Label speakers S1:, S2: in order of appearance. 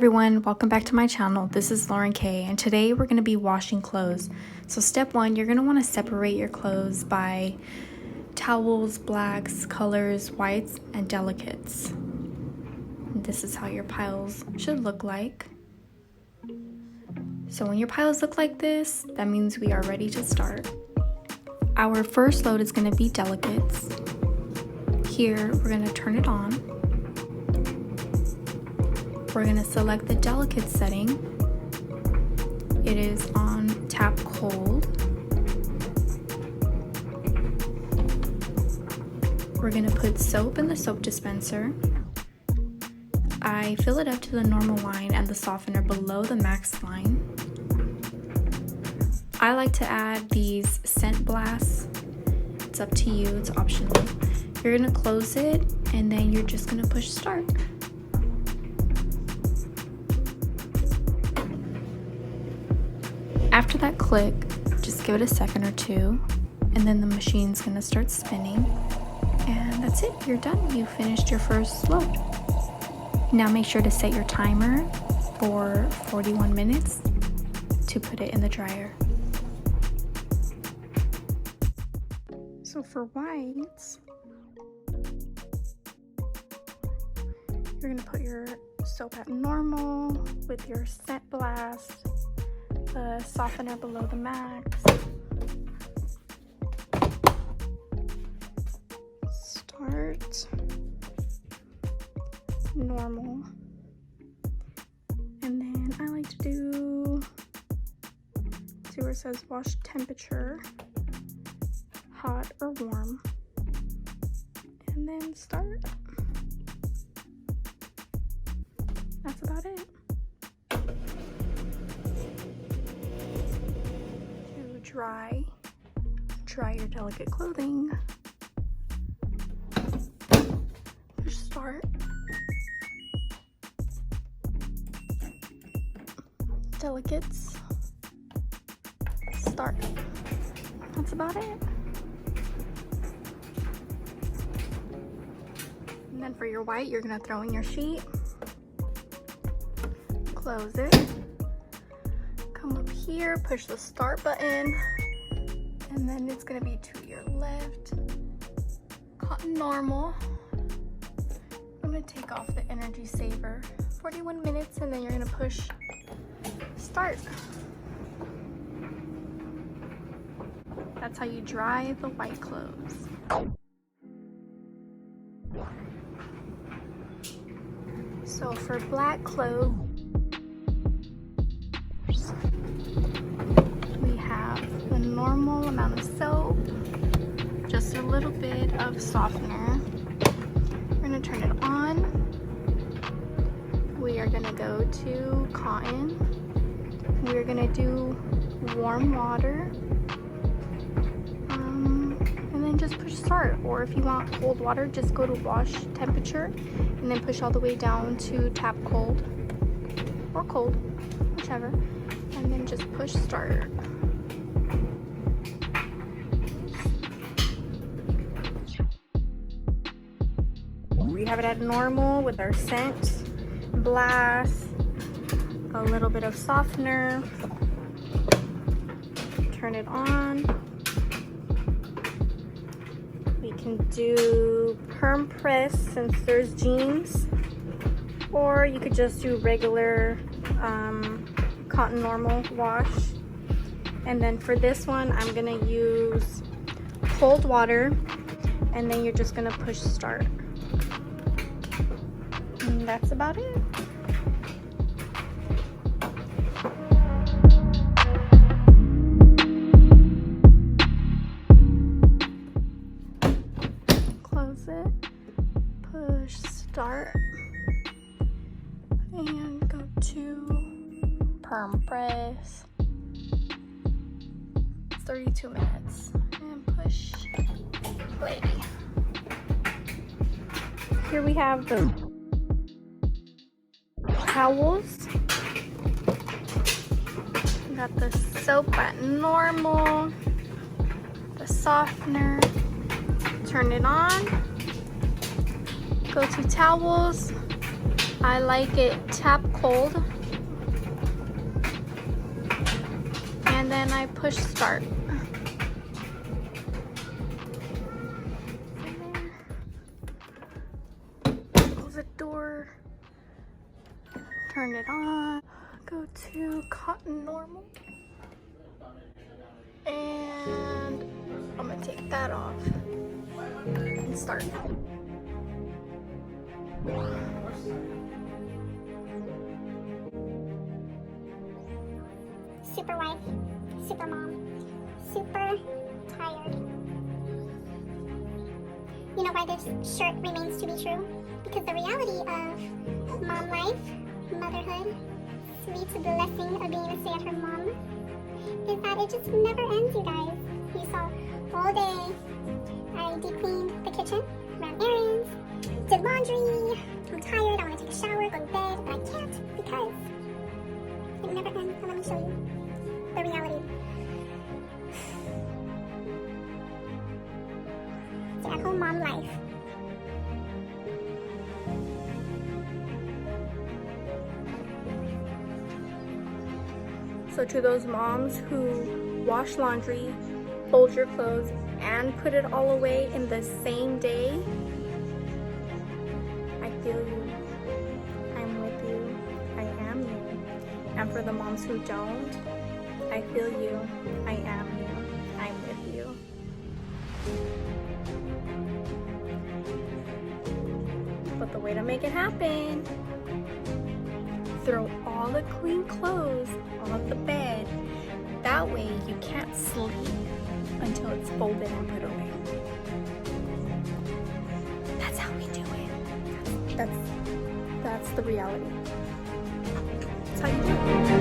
S1: everyone, welcome back to my channel. This is LaurenK, and today we're going to be washing clothes. So step one, you're going to want to separate your clothes by towels, blacks, colors, whites, and delicates. And this is how your piles should look like. So when your piles look like this, that means we are ready to start. Our first load is going to be delicates. Here, we're going to turn it on. We're going to select the delicate setting. It is on tap cold. We're going to put soap in the soap dispenser. I fill it up to the normal line and the softener below the max line. I like to add these scent blasts. It's up to you, it's optional. You're going to close it and then you're just going to push start. After that click, just give it a second or two, and then the machine's gonna start spinning. And that's it, you're done. You finished your first load. Now make sure to set your timer for 41 minutes to put it in the dryer. So for whites, you're gonna put your soap at normal with your scent blast, the softener below the max. Start normal. And then I like to do, see where it says wash temperature, hot or warm. And then start. That's about it. Dry your delicate clothing. Push start. Delicates. Start. That's about it. And then for your white, you're gonna throw in your sheet. Close it. Come up here, push the start button, and then it's gonna be to your left. Cotton normal. I'm gonna take off the energy saver. 41 minutes, and then you're gonna push start. That's how you dry the white clothes. So for black clothes, we have the normal amount of soap, just a little bit of softener. We're gonna turn it on. We are gonna go to cotton. We're gonna do warm water. And then just push start. Or if you want cold water, just go to wash temperature and then push all the way down to tap cold or cold, whichever. And then just push start. We have it at normal with our scent, blast, a little bit of softener. Turn it on. We can do perm press since there's jeans, or you could just do regular cotton normal wash. And then for this one, I'm gonna use cold water, and then you're just gonna push start. And that's about it. Close it, push start, and go to perm press. 32 minutes, and push play. Here we have the towels. We got the soap at normal, the softener. Turn it on. Go to towels. I like it tap cold. And then I push start. Close the door. Turn it on. Go to cotton normal. And I'm gonna take that off and start.
S2: Super wife, super mom, super tired. You know why this shirt remains to be true? Because the reality of mom life, motherhood, sweet blessing of being a stay-at-home mom, is that it just never ends, you guys. You saw all day, I deep-cleaned the kitchen, ran errands, did laundry, I'm tired, I want to take a shower, go to bed, but I can't because it never ends. And let me show you the reality. Stay-at-home mom life.
S1: So to those moms who wash laundry, fold your clothes, and put it all away in the same day, I feel you. I'm with you. I am you. And for the moms who don't, I feel you. I am you. I'm with you. But the way to make it happen, throw all the clean clothes on the bed. That way you can't sleep until it's folded and put away. That's how we do it. That's the reality. That's how you do it.